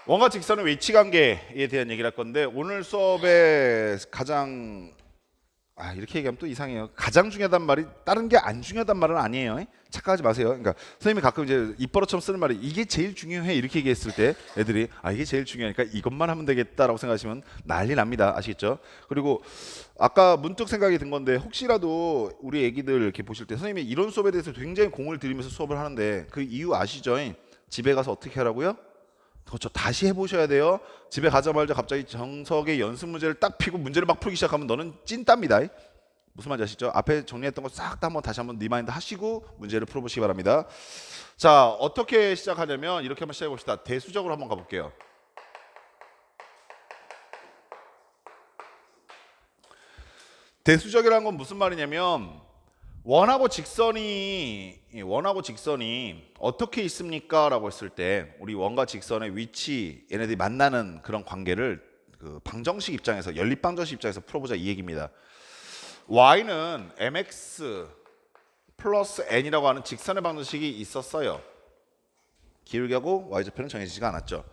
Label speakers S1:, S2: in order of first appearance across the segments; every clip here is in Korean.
S1: 원과 직선의 위치 관계에 대한 얘기를 할 건데 오늘 수업에 가장 이렇게 얘기하면 또 이상해요. 가장 중요하단 말이 다른 게 안 중요하단 말은 아니에요. 착각하지 마세요. 그러니까 선생님이 가끔 이제 입버릇처럼 쓰는 말이 이게 제일 중요해 이렇게 얘기했을 때 애들이 이게 제일 중요하니까 이것만 하면 되겠다라고 생각하시면 난리 납니다. 아시겠죠? 그리고 아까 문득 생각이 든 건데 혹시라도 우리 애기들 이렇게 보실 때 선생님이 이런 수업에 대해서 굉장히 공을 들이면서 수업을 하는데 그 이유 아시죠? 집에 가서 어떻게 하라고요? 그렇죠. 다시 해보셔야 돼요. 집에 가자마자 갑자기 정석의 연습 문제를 딱 피고 문제를 막 풀기 시작하면 너는 찐따입니다. 무슨 말인지 아시죠? 앞에 정리했던 거 싹 다 한번 다시 한번 리마인드 하시고 문제를 풀어보시기 바랍니다. 자, 어떻게 시작하냐면 이렇게 한번 시작해 봅시다. 대수적으로 한번 가볼게요. 대수적이라는 건 무슨 말이냐면 원하고 직선이 어떻게 있습니까? 라고 했을 때 우리 원과 직선의 위치 얘네들이 만나는 그런 관계를 그 방정식 입장에서 연립방정식 입장에서 풀어보자 이 얘기입니다. y는 mx 플러스 n이라고 하는 직선의 방정식이 있었어요. 기울기 하고 y좌표는 정해지지가 않았죠.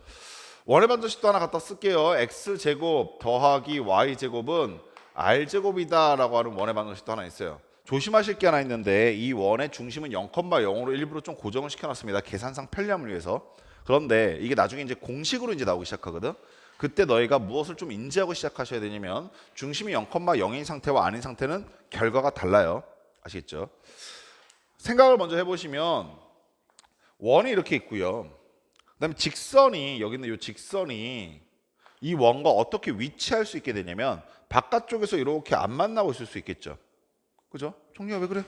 S1: 원의 방정식도 하나 갖다 쓸게요. x제곱 더하기 y제곱은 r제곱이다 라고 하는 원의 방정식도 하나 있어요. 조심하실 게 하나 있는데 이 원의 중심은 0,0로 일부러 좀 고정을 시켜놨습니다. 계산상 편리함을 위해서. 그런데 이게 나중에 이제 공식으로 이제 나오기 시작하거든. 그때 너희가 무엇을 좀 인지하고 시작하셔야 되냐면 중심이 0,0인 상태와 아닌 상태는 결과가 달라요. 아시겠죠? 생각을 먼저 해보시면 원이 이렇게 있고요. 그다음에 직선이 여기 있는 이 직선이 이 원과 어떻게 위치할 수 있게 되냐면 바깥쪽에서 이렇게 안 만나고 있을 수 있겠죠. 그죠? 종리야 왜 그래?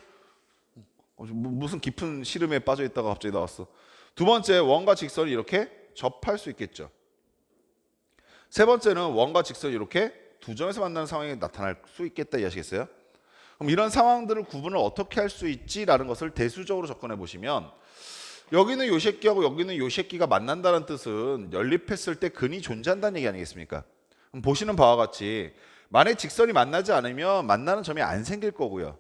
S1: 무슨 깊은 시름에 빠져 있다가 갑자기 나왔어. 두 번째, 원과 직선이 이렇게 접할 수 있겠죠. 세 번째는 원과 직선이 이렇게 두 점에서 만나는 상황이 나타날 수 있겠다 이해하시겠어요? 그럼 이런 상황들을 구분을 어떻게 할 수 있지라는 것을 대수적으로 접근해 보시면 여기는 요 새끼하고 여기는 요 새끼가 만난다는 뜻은 연립했을 때 근이 존재한다는 얘기 아니겠습니까? 그럼 보시는 바와 같이 만약 직선이 만나지 않으면 만나는 점이 안 생길 거고요.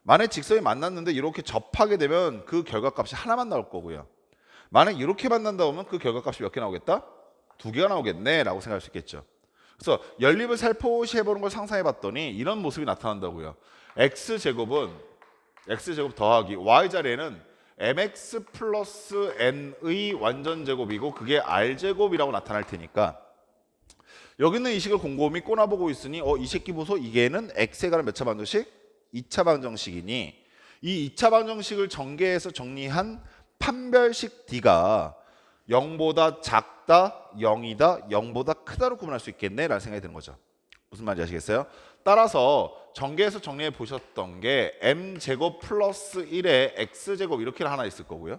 S1: 만약 직선이 만났는데 이렇게 접하게 되면 그 결과값이 하나만 나올 거고요. 만약 이렇게 만난다 보면 그 결과값이 몇 개 나오겠다? 두 개가 나오겠네 라고 생각할 수 있겠죠. 그래서 연립을 살포시 해보는 걸 상상해 봤더니 이런 모습이 나타난다고요. x제곱 더하기 y자리에는 mx 플러스 n의 완전제곱이고 그게 r제곱이라고 나타날 테니까 여기 있는 이 식을 곰곰이 꼬나보고 있으니 이 새끼 보소 이게는 x에 관한 몇 차 방정식? 2차 방정식이니 이 2차 방정식을 전개해서 정리한 판별식 D가 0보다 작다, 0이다, 0보다 크다로 구분할 수 있겠네 라는 생각이 드는 거죠. 무슨 말인지 아시겠어요? 따라서 전개해서 정리해 보셨던 게 m제곱 플러스 1에 x제곱 이렇게 하나 있을 거고요.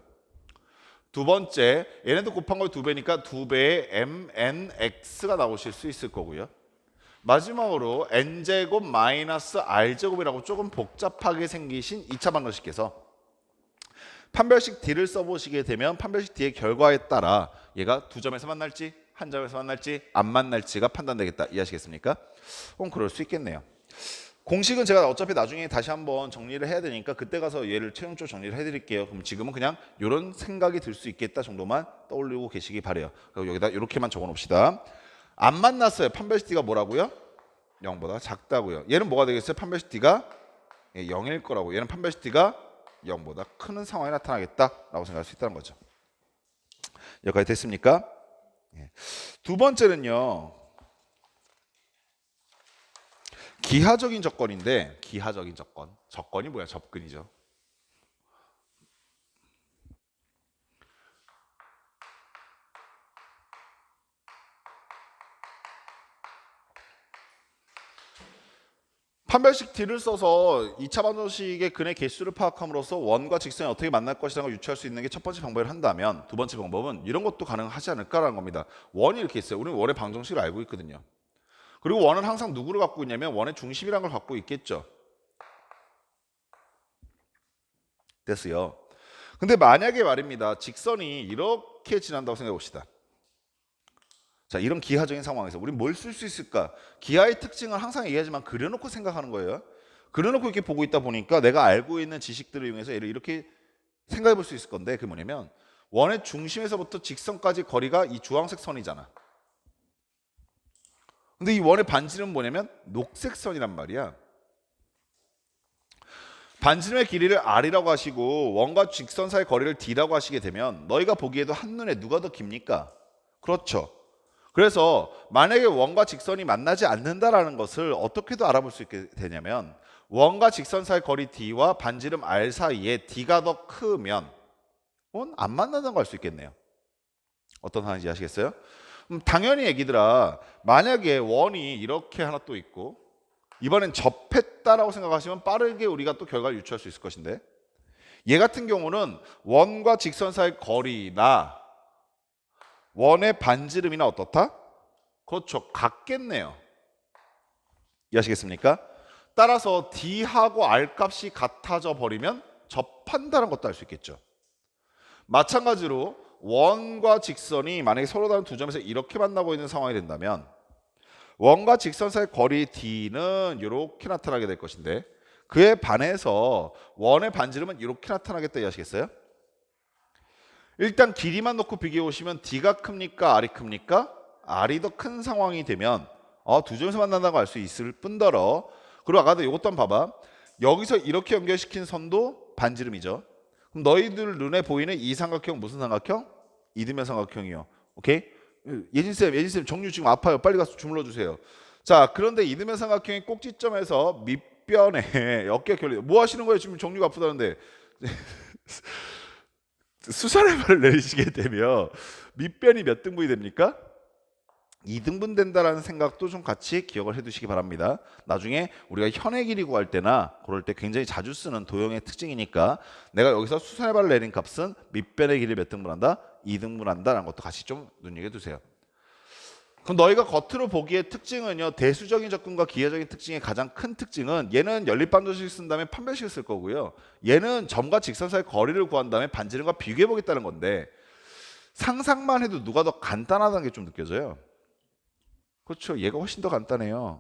S1: 두 번째, 얘네도 곱한 걸 2배니까 2배의 mnx가 나오실 수 있을 거고요. 마지막으로 n제곱 마이너스 r제곱이라고 조금 복잡하게 생기신 2차 방정식에서 판별식 D를 써보시게 되면 판별식 D의 결과에 따라 얘가 두 점에서 만날지 한 점에서 만날지 안 만날지가 판단되겠다. 이해하시겠습니까? 그럴 수 있겠네요. 공식은 제가 어차피 나중에 다시 한번 정리를 해야 되니까 그때 가서 얘를 최종적으로 정리를 해드릴게요. 그럼 지금은 그냥 이런 생각이 들 수 있겠다 정도만 떠올리고 계시기 바래요. 그리고 여기다 이렇게만 적어놓읍시다. 안 만났어요. 판별식 D가 뭐라고요? 0보다 작다고요. 얘는 뭐가 되겠어요? 판별식 D가 0일 거라고. 얘는 판별식 D가 0보다 큰 상황이 나타나겠다라고 생각할 수 있다는 거죠. 여기까지 됐습니까? 두 번째는요. 기하적인 조건인데 기하적인 조건. 조건이 뭐야? 접근이죠. 판별식 D를 써서 2차 방정식의 근의 개수를 파악함으로써 원과 직선이 어떻게 만날 것이라는 걸 유추할 수 있는 게 첫 번째 방법을 한다면 두 번째 방법은 이런 것도 가능하지 않을까라는 겁니다. 원이 이렇게 있어요. 우리는 원의 방정식을 알고 있거든요. 그리고 원은 항상 누구를 갖고 있냐면 원의 중심이라는 걸 갖고 있겠죠. 됐어요. 근데 만약에 말입니다. 직선이 이렇게 지난다고 생각해 봅시다. 자, 이런 기하적인 상황에서 우리 뭘 쓸 수 있을까? 기하의 특징을 항상 얘기하지만 그려놓고 생각하는 거예요. 그려놓고 이렇게 보고 있다 보니까 내가 알고 있는 지식들을 이용해서 얘를 이렇게 생각해 볼 수 있을 건데 그게 뭐냐면 원의 중심에서부터 직선까지 거리가 이 주황색 선이잖아. 근데 이 원의 반지름은 뭐냐면 녹색 선이란 말이야. 반지름의 길이를 R이라고 하시고 원과 직선 사이의 거리를 D라고 하시게 되면 너희가 보기에도 한눈에 누가 더 깁니까? 그렇죠. 그래서 만약에 원과 직선이 만나지 않는다라는 것을 어떻게도 알아볼 수 있게 되냐면 원과 직선 사이의 거리 D와 반지름 R 사이에 D가 더 크면 안 만난다는 걸 알 수 있겠네요. 어떤 상황인지 아시겠어요? 당연히 애기들아, 만약에 원이 이렇게 하나 또 있고 이번엔 접했다라고 생각하시면 빠르게 우리가 또 결과를 유추할 수 있을 것인데, 얘 같은 경우는 원과 직선 사이의 거리나 원의 반지름이나 어떻다? 그렇죠, 같겠네요. 이해하시겠습니까? 따라서 D하고 R 값이 같아져 버리면 접한다는 것도 알 수 있겠죠. 마찬가지로 원과 직선이 만약에 서로 다른 두 점에서 이렇게 만나고 있는 상황이 된다면 원과 직선 사이의 거리 D는 이렇게 나타나게 될 것인데, 그에 반해서 원의 반지름은 이렇게 나타나겠다. 이해하시겠어요? 일단 길이만 놓고 비교해 보시면 D가 큽니까? R이 큽니까? R이 더 큰 상황이 되면 두 점에서 만난다는 걸 알 수 있을 뿐더러, 그리고 아까도 이것도 한번 봐봐. 여기서 이렇게 연결시킨 선도 반지름이죠. 그럼 너희들 눈에 보이는 이 삼각형 무슨 삼각형? 이등변 삼각형이요. 오케이? 예진쌤 정류 지금 아파요. 빨리 가서 주물러 주세요. 자, 그런데 이등변 삼각형의 꼭지점에서 밑변에 어깨가 결려. 뭐 하시는 거예요? 지금 정류가 아프다는데. 수선의 발을 내리시게 되면 밑변이 몇 등분이 됩니까? 2등분 된다라는 생각도 좀 같이 기억을 해두시기 바랍니다. 나중에 우리가 현의 길이 구할 때나 그럴 때 굉장히 자주 쓰는 도형의 특징이니까 내가 여기서 수선의 발을 내린 값은 밑변의 길이 몇 등분한다? 2등분한다라는 것도 같이 좀 눈여겨두세요. 그럼 너희가 겉으로 보기에 특징은요, 대수적인 접근과 기하적인 특징의 가장 큰 특징은 얘는 연립방정식을 쓴 다음에 판별식을 쓸 거고요, 얘는 점과 직선 사이의 거리를 구한 다음에 반지름과 비교해 보겠다는 건데, 상상만 해도 누가 더 간단하다는 게 좀 느껴져요. 그렇죠. 얘가 훨씬 더 간단해요.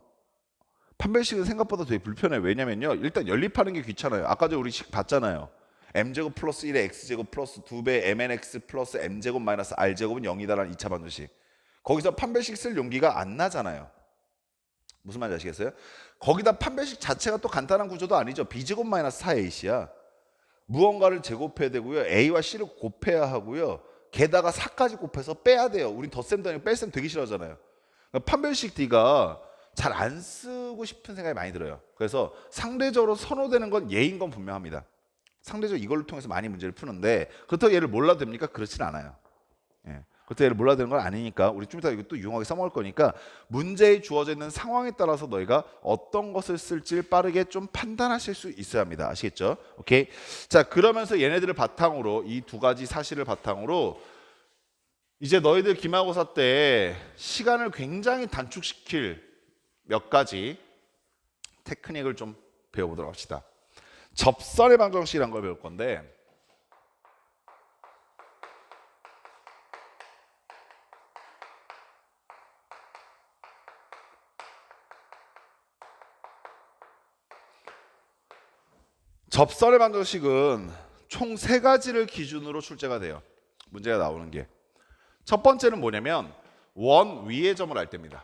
S1: 판별식은 생각보다 되게 불편해요. 왜냐면요, 일단 연립하는 게 귀찮아요. 아까 전 우리 식 봤잖아요. m제곱 플러스 1의 x제곱 플러스 2배 mnx 플러스 m제곱 마이너스 r제곱은 0이다라는 2차 방정식. 거기서 판별식 쓸 용기가 안 나잖아요. 무슨 말인지 아시겠어요? 거기다 판별식 자체가 또 간단한 구조도 아니죠. b제곱 마이너스 4ac야. 무언가를 제곱해야 되고요, a와 c를 곱해야 하고요, 게다가 4까지 곱해서 빼야 돼요. 우린 덧셈도 아니고 뺄셈 되게 싫어하잖아요. 판별식 D가 잘 안 쓰고 싶은 생각이 많이 들어요. 그래서 상대적으로 선호되는 건 얘인 건 분명합니다. 상대적으로 이걸 통해서 많이 문제를 푸는데, 그렇다고 얘를 몰라도 됩니까? 그렇진 않아요. 예. 그렇다고 얘를 몰라도 되는 건 아니니까 우리 좀 이따 이거 또 유용하게 써먹을 거니까 문제에 주어져 있는 상황에 따라서 너희가 어떤 것을 쓸지 빠르게 좀 판단하실 수 있어야 합니다. 아시겠죠? 오케이. 자, 그러면서 얘네들을 바탕으로, 이 두 가지 사실을 바탕으로 이제 너희들 기말고사 때 시간을 굉장히 단축시킬 몇 가지 테크닉을 좀 배워보도록 합시다. 접선의 방정식이라는 걸 배울 건데, 접선의 방정식은 총 3가지를 기준으로 출제가 돼요. 문제가 나오는 게. 첫 번째는 뭐냐면 원 위의 점을 알 때입니다.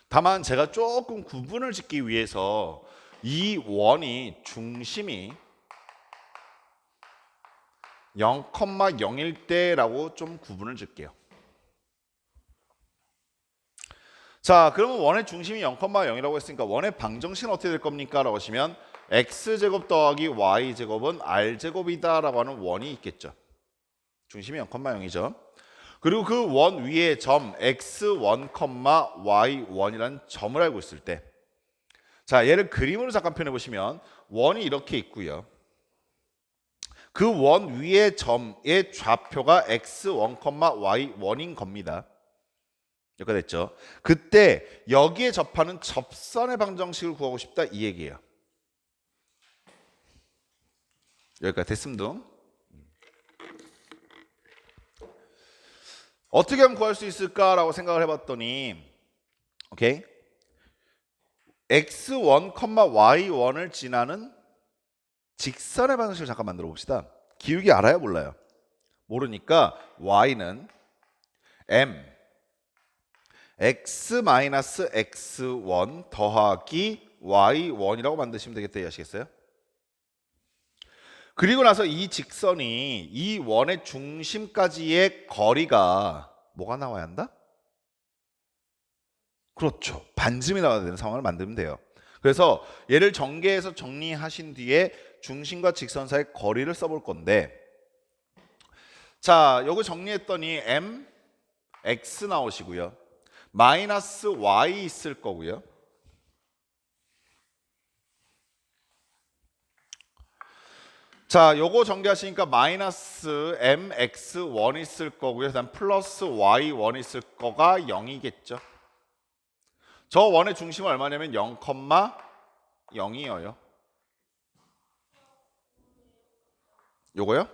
S1: 다만 제가 조금 구분을 짓기 위해서 이 원이 중심이 0,0일 때라고 좀 구분을 짓게요. 자, 그러면 원의 중심이 0,0이라고 했으니까 원의 방정식은 어떻게 될 겁니까? 라고 하시면 x제곱 더하기 y제곱은 r제곱이다 라고 하는 원이 있겠죠. 중심이 0,0이죠. 그리고 그 원 위에 점 x1, y1이라는 점을 알고 있을 때, 자, 얘를 그림으로 잠깐 표현해 보시면 원이 이렇게 있고요, 그 원 위의 점의 좌표가 x1, y1인 겁니다. 여기까지 됐죠? 그때 여기에 접하는 접선의 방정식을 구하고 싶다, 이 얘기예요. 여기까지 됐음둥. 어떻게 하면 구할 수 있을까라고 생각을 해봤더니, 오케이, x1, y1을 지나는 직선의 방식을 잠깐 만들어 봅시다. 기울기 알아요, 몰라요? 모르니까 y는 m x-x1 더하기 y1이라고 만드시면 되겠다, 이해하시겠어요? 그리고 나서 이 직선이 이 원의 중심까지의 거리가 뭐가 나와야 한다? 그렇죠. 반쯤이 나와야 되는 상황을 만들면 돼요. 그래서 얘를 전개해서 정리하신 뒤에 중심과 직선 사이의 거리를 써볼 건데, 자, 요거 정리했더니 m, x 나오시고요. 마이너스 y 있을 거고요. 자, 요거 전개하시니까 마이너스 mx1 있을 거고요. 그다음 플러스 y1 있을 거가 0이겠죠. 저 원의 중심은 얼마냐면 0,0이에요. 요거요?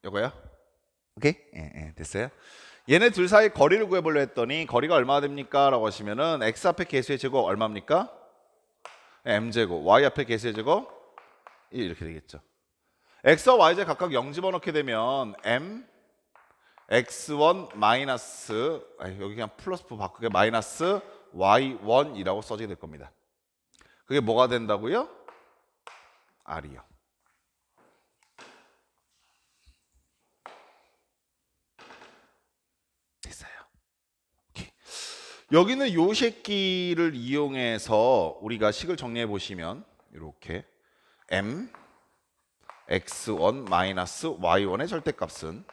S1: 요거요? 오케이? 예, 됐어요. 얘네 둘 사이 거리를 구해보려 했더니 거리가 얼마나 됩니까? 라고 하시면은 x 앞에 개수의 제곱 얼마입니까? m제곱. y 앞에 개수의 제곱 1 이렇게 되겠죠. x와 y제 각각 0 집어넣게 되면 m x1 마이너스 여기 그냥 플러스 부 바꾸게 마이너스 y1이라고 써지게 될 겁니다. 그게 뭐가 된다고요? r이요. 됐어요. 오케이. 여기는 요 새끼를 이용해서 우리가 식을 정리해 보시면 이렇게 m x1 마이너스 y1의 절대값은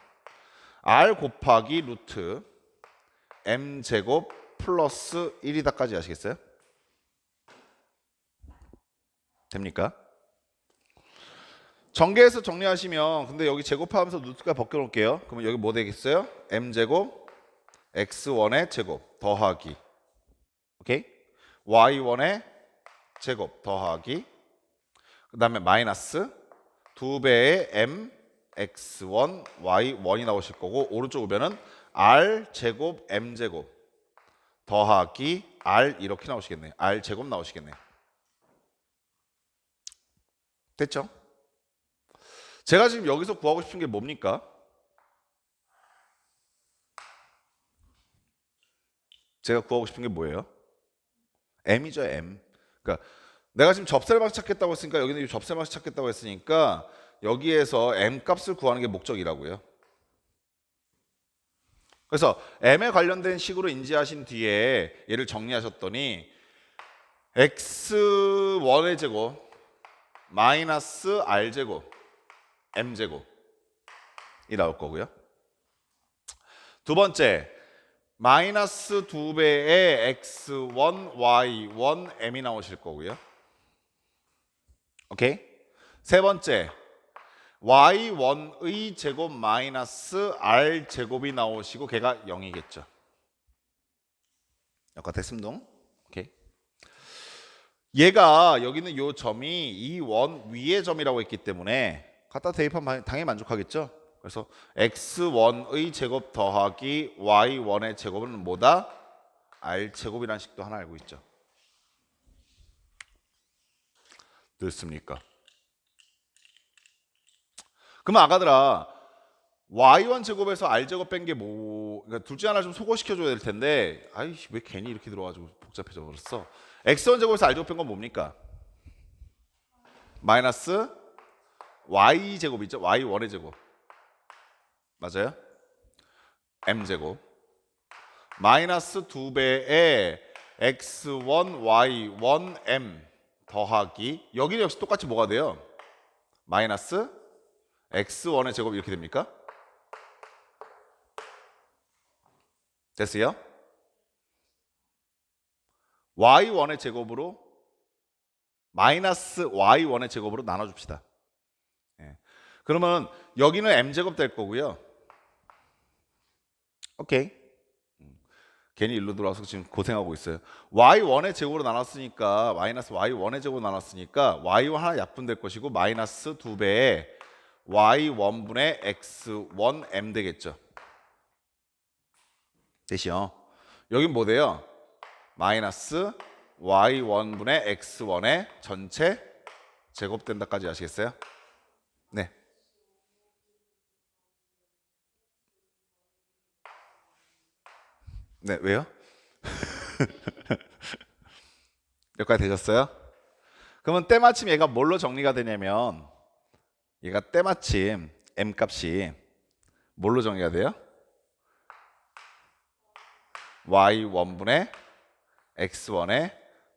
S1: r 곱하기 루트 m 제곱 플러스 1이다까지 아시겠어요? 됩니까? 전개해서 정리하시면 근데 여기 제곱하면서 루트가 벗겨 놓을게요. 그러면 여기 뭐 되겠어요? m 제곱 x1의 제곱 더하기 오케이? y1의 제곱 더하기 그 다음에 마이너스 2배의 m x1 y1이 나오실 거고 오른쪽 우변은 r 제곱 m 제곱 더하기 r 이렇게 나오시겠네요. r 제곱 나오시겠네요. 됐죠? 제가 지금 여기서 구하고 싶은 게 뭡니까? 제가 구하고 싶은 게 뭐예요? m이죠, m. 그러니까 내가 지금 접세 방식 찾겠다고 했으니까 여기는 이 접세 방식 찾겠다고 했으니까 여기에서 m 값을 구하는 게 목적이라고요. 그래서 m에 관련된 식으로 인지하신 뒤에 얘를 정리하셨더니 x1의 제곱 마이너스 r제곱 m제곱이 나올 거고요. 두 번째 마이너스 2배의 x1 y1 m이 나오실 거고요. 오케이? 세 번째 y1의 제곱 마이너스 r 제곱이 나오시고 걔가 0이겠죠. 여기까 됐습니다. 오케이. 얘가 여기는 요 점이 이 원 위의 점이라고 했기 때문에 갖다 대입하면 당연히 만족하겠죠. 그래서 x1의 제곱 더하기 y1의 제곱은 뭐다? r 제곱이라는 식도 하나 알고 있죠. 됐습니까? 그러면 아가들아 y1 제곱에서 r 제곱 뺀 게 뭐? 그러니까 둘째 하나 좀 소거시켜줘야 될 텐데 아이씨 왜 괜히 이렇게 들어가지고 복잡해져 버렸어. x1 제곱에서 r 제곱 뺀 건 뭡니까? 마이너스 y 제곱이죠. y1의 제곱 맞아요? m 제곱 마이너스 2배의 x1 y1 m 더하기 여기는 역시 똑같이 뭐가 돼요? 마이너스 x1의 제곱 이렇게 됩니까? 됐어요? y1의 제곱으로 마이너스 y1의 제곱으로 나눠줍시다. 예. 그러면 여기는 m제곱 될 거고요. 오케이. 괜히 일로 들어와서 지금 고생하고 있어요. y1의 제곱으로 나눴으니까 마이너스 y1의 제곱으로 나눴으니까 y1 하나 약분될 것이고 마이너스 2배의 y1분의 x1m 되겠죠. 됐죠? 여긴 뭐 돼요? 마이너스 y1분의 x1의 전체 제곱된다까지 아시겠어요? 네. 네, 왜요? 여기까지 되셨어요? 그러면 때마침 얘가 뭘로 정리가 되냐면 얘가 때마침 m 값이 뭘로 정리가 돼요? y1분의 x1의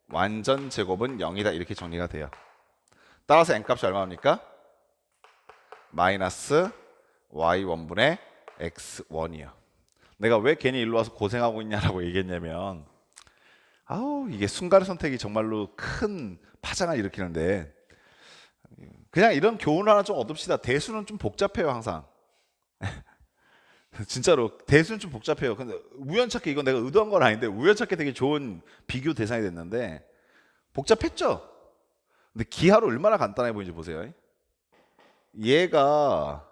S1: 완전 제곱은 0이다 이렇게 정리가 돼요. 따라서 m 값이 얼마입니까? 마이너스 y1분의 x1이요. 내가 왜 괜히 일로 와서 고생하고 있냐라고 얘기했냐면 아우 이게 순간의 선택이 정말로 큰 파장을 일으키는데 그냥 이런 교훈을 하나 좀 얻읍시다. 대수는 좀 복잡해요 항상. 진짜로 대수는 좀 복잡해요. 근데 우연찮게 이건 내가 의도한 건 아닌데 우연찮게 되게 좋은 비교 대상이 됐는데 복잡했죠? 근데 기하로 얼마나 간단해 보이는지 보세요. 얘가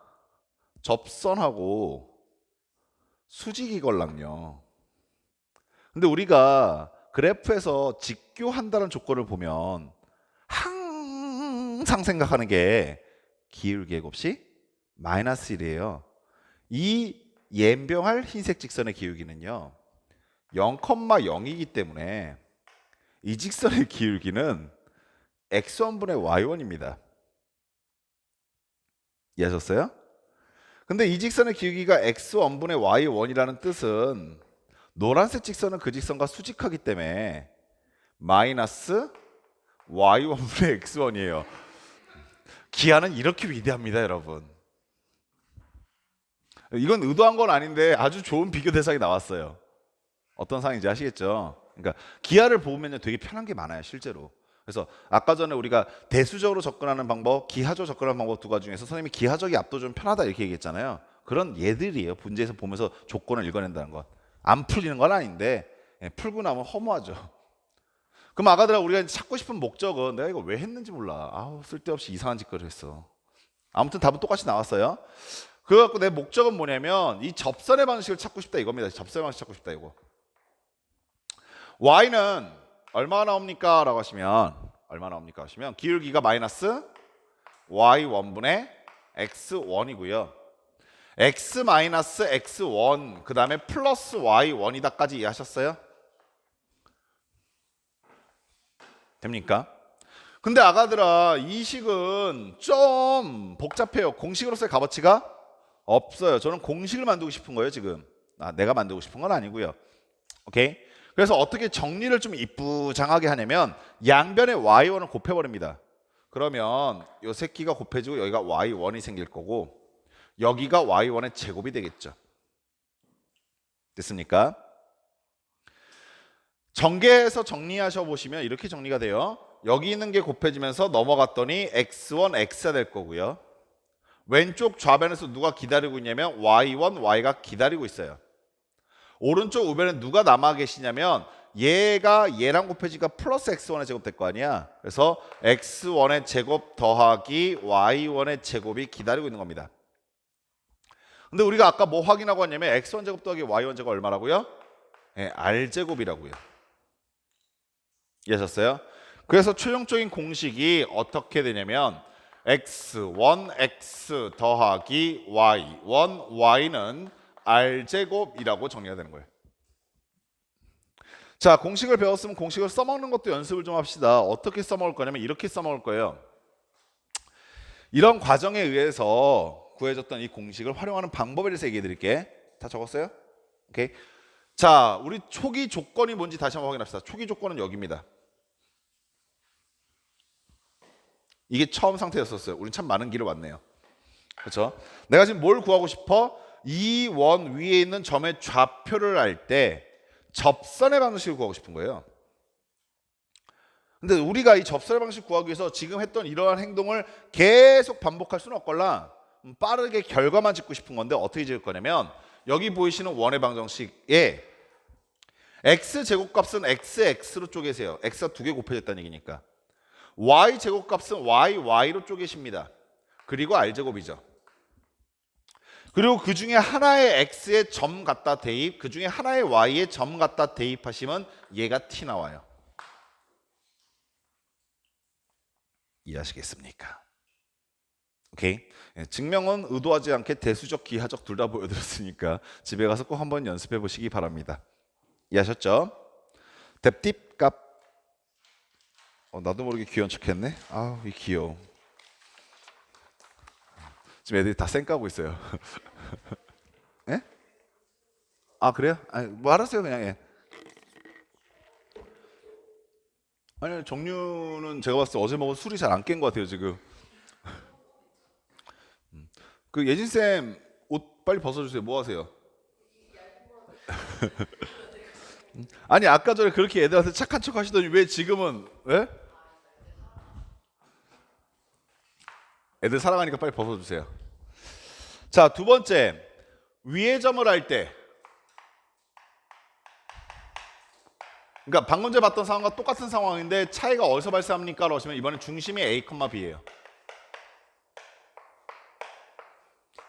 S1: 접선하고 수직이걸랑요. 근데 우리가 그래프에서 직교한다는 조건을 보면 항상 생각하는 게 기울기 곱이 마이너스 1이에요. 이 연병할 흰색 직선의 기울기는요 0,0이기 때문에 이 직선의 기울기는 x1분의 y1입니다. 이해하셨어요? 근데 이 직선의 기울기가 x1분의 y1이라는 뜻은 노란색 직선은 그 직선과 수직하기 때문에 마이너스 y1분의 x1이에요. 기하는 이렇게 위대합니다 여러분. 이건 의도한 건 아닌데 아주 좋은 비교 대상이 나왔어요. 어떤 상황인지 아시겠죠? 그러니까 기하를 보면요 되게 편한 게 많아요 실제로. 그래서 아까 전에 우리가 대수적으로 접근하는 방법, 기하적으로 접근하는 방법 두 가지 중에서 선생님이 기하적이 압도적으로 편하다 이렇게 얘기했잖아요. 그런 예들이에요. 문제에서 보면서 조건을 읽어낸다는 것. 안 풀리는 건 아닌데 풀고 나면 허무하죠. 그럼 아까들아 우리가 찾고 싶은 목적은 내가 이거 왜 했는지 몰라. 아우 쓸데없이 이상한 짓거리를 했어. 아무튼 답은 똑같이 나왔어요. 그래갖고 내 목적은 뭐냐면 이 접선의 방식을 찾고 싶다 이겁니다. 접선의 방식 찾고 싶다 이거. y는 얼마가 나옵니까? 라고 하시면 얼마 나옵니까? 하시면 기울기가 마이너스 y1분의 x1이고요. x 마이너스 x1 그 다음에 플러스 y1이다까지 이해하셨어요? 됩니까? 근데 아가들아 이 식은 좀 복잡해요. 공식으로서의 값어치가 없어요. 저는 공식을 만들고 싶은 거예요 지금. 내가 만들고 싶은 건 아니고요. 오케이? 그래서 어떻게 정리를 좀 이쁘장하게 하냐면 양변에 y1을 곱해버립니다. 그러면 이 새끼가 곱해지고 여기가 y1이 생길 거고 여기가 y1의 제곱이 되겠죠. 됐습니까? 전개해서 정리하셔 보시면 이렇게 정리가 돼요. 여기 있는 게 곱해지면서 넘어갔더니 x1, x가 될 거고요. 왼쪽 좌변에서 누가 기다리고 있냐면 y1, y가 기다리고 있어요. 오른쪽 우변에 누가 남아 계시냐면 얘가 얘랑 곱해지니까 플러스 x1의 제곱 될 거 아니야. 그래서 x1의 제곱 더하기 y1의 제곱이 기다리고 있는 겁니다. 근데 우리가 아까 뭐 확인하고 왔냐면 x1 제곱 더하기 y1 제곱 얼마라고요? 네, r제곱이라고요. 이해하셨어요? 그래서 최종적인 공식이 어떻게 되냐면 x1x 더하기 y1 y는 r제곱이라고 정리가 되는 거예요. 자, 공식을 배웠으면 공식을 써먹는 것도 연습을 좀 합시다. 어떻게 써먹을 거냐면 이렇게 써먹을 거예요. 이런 과정에 의해서 구해졌던 이 공식을 활용하는 방법에 대해서 얘기해 드릴게. 다 적었어요? 오케이. 자, 우리 초기 조건이 뭔지 다시 한번 확인합시다. 초기 조건은 여기입니다. 이게 처음 상태였었어요. 우린 참 많은 길을 왔네요. 그렇죠? 내가 지금 뭘 구하고 싶어? 이 원 위에 있는 점의 좌표를 알 때 접선의 방식을 구하고 싶은 거예요. 근데 우리가 이 접선의 방식 구하기 위해서 지금 했던 이러한 행동을 계속 반복할 수는 없걸라 빠르게 결과만 짓고 싶은 건데 어떻게 지을 거냐면 여기 보이시는 원의 방정식에 x제곱값은 xx로 쪼개세요. x가 두 개 곱해졌다는 얘기니까. y제곱값은 y로 쪼개십니다. 그리고 r제곱이죠. 그리고 그 중에 하나의 x의 점 갖다 대입, 그 중에 하나의 y의 점 갖다 대입하시면 얘가 t 나와요. 이해하시겠습니까? 오케이. 예, 증명은 의도하지 않게 대수적, 기하적 둘 다 보여드렸으니까 집에 가서 꼭 한번 연습해 보시기 바랍니다. 이해하셨죠? 뎁팁 값. 나도 모르게 귀여운 척했네. 아우, 이 귀여워. 지금 애들이 다 쌩까고 있어요. 예? 아, 그래요? 아니, 뭐 알았어요, 그냥. 예. 아니, 정류는 제가 봤을 때 어제 먹은 술이 잘 안 깬 것 같아요, 지금. 그 예진 쌤 옷 빨리 벗어주세요. 뭐 하세요? 아니, 아까 전에 그렇게 애들한테 착한 척 하시더니 왜 지금은 왜? 애들 사랑하니까 빨리 벗어주세요. 자, 두 번째, 위의 점을 할 때, 그러니까 방금 전에 봤던 상황과 똑같은 상황인데 차이가 어디서 발생합니까? 라고 하시면 이번엔 중심이 A, B예요.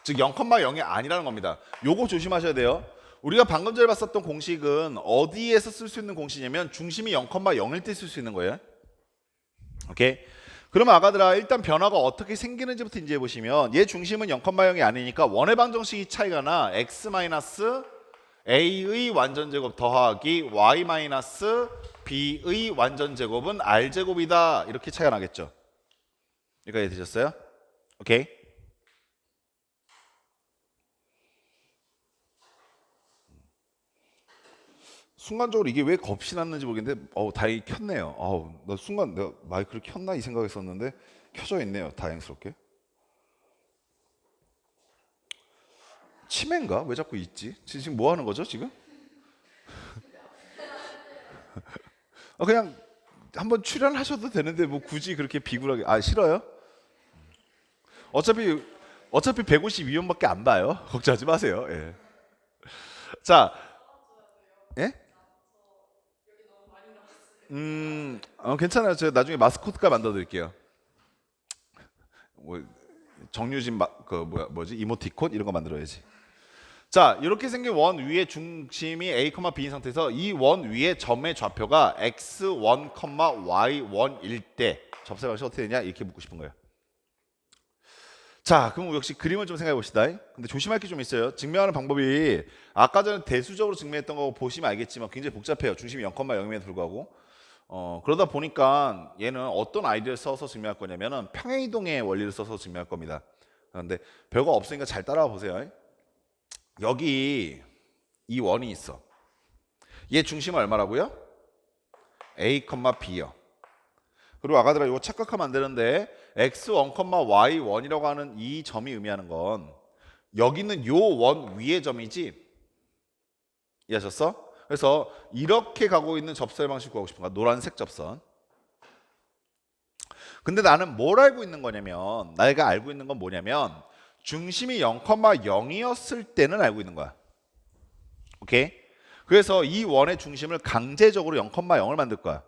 S1: 즉 0,0이 아니라는 겁니다. 요거 조심하셔야 돼요. 우리가 방금 전에 봤었던 공식은 어디에서 쓸 수 있는 공식이냐면 중심이 0,0일 때 쓸 수 있는 거예요. 오케이? 그러면 아가들아, 일단 변화가 어떻게 생기는지부터 이제 보시면 얘 중심은 0,0이 아니니까 원의 방정식이 차이가 나 x-a의 완전제곱 더하기 y-b의 완전제곱은 r제곱이다. 이렇게 차이가 나겠죠. 여기까지 이해되셨어요? 오케이? 순간적으로 이게 왜 겁이 났는지 모르겠는데 다행히 켰네요. 나 순간 내가 마이크를 켰나 이 생각했었는데 켜져 있네요. 다행스럽게. 치매인가? 왜 자꾸 있지? 지금 뭐 하는 거죠 지금? 그냥 한번 출연하셔도 되는데 뭐 굳이 그렇게 비굴하게. 싫어요? 어차피 152원밖에 안 봐요. 걱정하지 마세요. 예. 자, 예? 괜찮아요. 제가 나중에 마스코트가 만들어 드릴게요. 뭐 정유진 뭐지 이모티콘 이런 거 만들어야지. 자, 이렇게 생긴 원 위에 중심이 A, B인 상태에서 이 원 위에 점의 좌표가 x1, y1일 때 접세 방식 어떻게 되냐 이렇게 묻고 싶은 거예요. 자, 그럼 역시 그림을 좀 생각해 봅시다. 근데 조심할 게 좀 있어요. 증명하는 방법이 아까 전에 대수적으로 증명했던 거 보시면 알겠지만 굉장히 복잡해요. 중심이 0,0임에도 불구하고. 그러다 보니까 얘는 어떤 아이디어를 써서 증명할 거냐면은 평행이동의 원리를 써서 증명할 겁니다. 그런데 별거 없으니까 잘 따라와 보세요. 여기 이 원이 있어. 얘 중심은 얼마라고요? A, B요. 그리고 아가들아 이거 착각하면 안 되는데 x1, y1이라고 하는 이 점이 의미하는 건 여기 있는 요 원 위의 점이지. 이해하셨어? 그래서 이렇게 가고 있는 접선의 방식 구하고 싶은 거야. 노란색 접선. 근데 나는 뭘 알고 있는 거냐면 내가 알고 있는 건 뭐냐면 중심이 0,0이었을 때는 알고 있는 거야. 오케이? 그래서 이 원의 중심을 강제적으로 0,0을 만들 거야.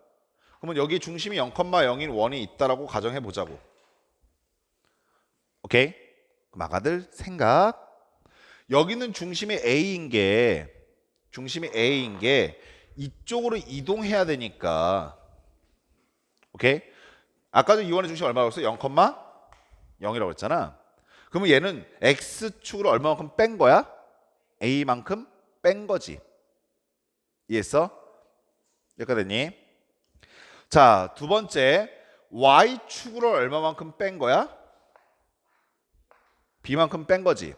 S1: 그러면 여기 중심이 0,0인 원이 있다라고 가정해 보자고. 오케이? 그럼 아가들 생각. 여기는 중심이 A인 게 이쪽으로 이동해야 되니까. 오케이? 아까 전 이 원의 중심 얼마라고 했어? 0,0이라고 했잖아. 그러면 얘는 X축으로 얼마만큼 뺀 거야? A만큼 뺀 거지. 이해했어? 여기까지 됐니? 자, 두 번째 Y축으로 얼마만큼 뺀 거야? B만큼 뺀 거지.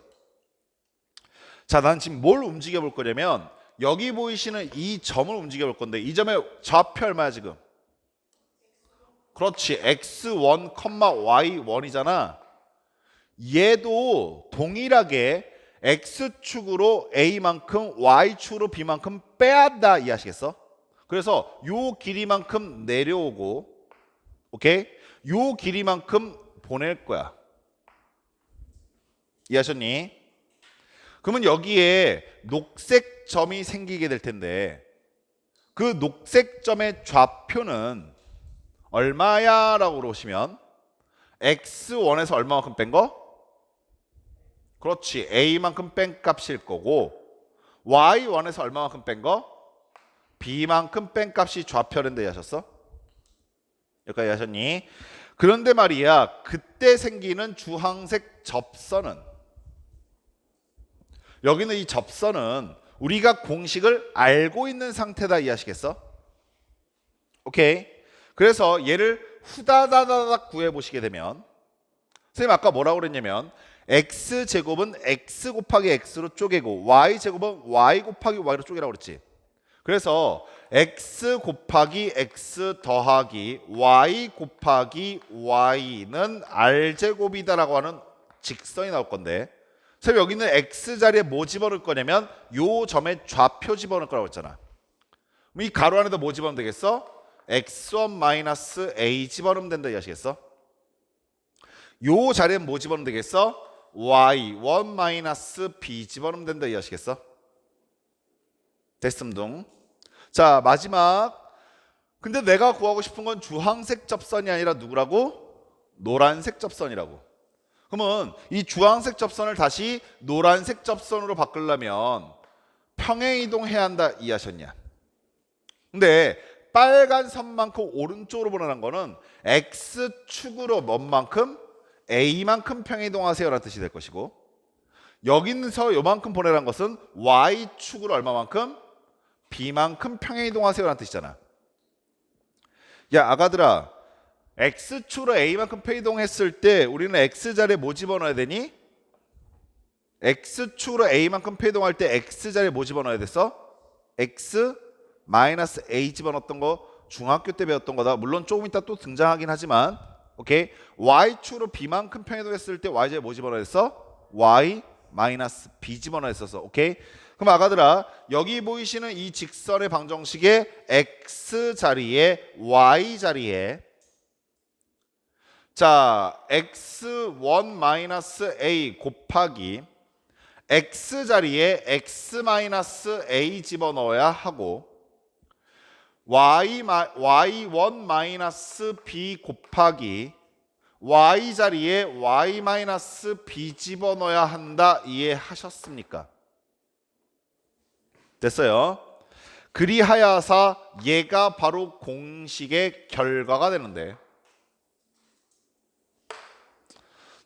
S1: 자, 난 지금 뭘 움직여 볼 거냐면 여기 보이시는 이 점을 움직여 볼 건데 이 점의 좌표 얼마야 지금? 그렇지. x1, y1이잖아. 얘도 동일하게 x축으로 a만큼 y축으로 b만큼 빼야 한다. 이해하시겠어? 그래서 요 길이만큼 내려오고 오케이? 요 길이만큼 보낼 거야. 이해하셨니? 그러면 여기에 녹색 점이 생기게 될 텐데 그 녹색 점의 좌표는 얼마야? 라고 물어보시면 x1에서 얼마만큼 뺀 거? 그렇지. a만큼 뺀 값일 거고 y1에서 얼마만큼 뺀 거? b만큼 뺀 값이 좌표인데 이해하셨어? 여기까지 하셨니? 그런데 말이야, 그때 생기는 주황색 접선은, 여기는 이 접선은 우리가 공식을 알고 있는 상태다 이해하시겠어? 오케이. 그래서 얘를 후다다다닥 구해보시게 되면, 선생님 아까 뭐라고 그랬냐면 x제곱은 x 곱하기 x로 쪼개고 y제곱은 y 곱하기 y로 쪼개라고 그랬지. 그래서 x 곱하기 x 더하기 y 곱하기 y는 r제곱이다라고 하는 직선이 나올 건데, 선생님 여기는 x 자리에 뭐 집어넣을 거냐면 요 점에 좌표 집어넣을 거라고 했잖아. 그럼 이 가로 안에다 뭐 집어넣으면 되겠어? x1 마이너스 a 집어넣으면 된다 이해하시겠어? 요 자리에 뭐 집어넣으면 되겠어? y1 마이너스 b 집어넣으면 된다 이해하시겠어? 됐음둥. 자 마지막, 근데 내가 구하고 싶은 건 주황색 접선이 아니라 누구라고? 노란색 접선이라고. 그러면 이 주황색 접선을 다시 노란색 접선으로 바꾸려면 평행이동해야 한다 이해하셨냐? 근데 빨간 선만큼 오른쪽으로 보내는 거는 x축으로 뭔 만큼? a만큼 평행이동하세요라는 뜻이 될 것이고, 여기서 요만큼 보내라는 것은 y축으로 얼마만큼? b만큼 평행이동하세요라는 뜻이잖아. 야 아가들아, x축으로 a만큼 평행이동했을 때 우리는 x자리에 뭐 집어넣어야 되니? x축으로 a만큼 평행이동할 때 x자리에 뭐 집어넣어야 됐어? x 마이너스 a 집어넣었던 거 중학교 때 배웠던 거다. 물론 조금 이따 또 등장하긴 하지만, 오케이. y축으로 b만큼 평행이동했을 때 y자리에 뭐 집어넣어야 됐어? y 마이너스 b 집어넣어야 했었어. 오케이. 그럼 아가들아, 여기 보이시는 이 직선의 방정식의 x 자리에 y 자리에, 자 x1 마이너스 a 곱하기 x 자리에 x 마이너스 a 집어넣어야 하고, y1 마이너스 b 곱하기 y 자리에 y 마이너스 b 집어넣어야 한다 이해하셨습니까? 됐어요. 그리하여서 얘가 바로 공식의 결과가 되는데,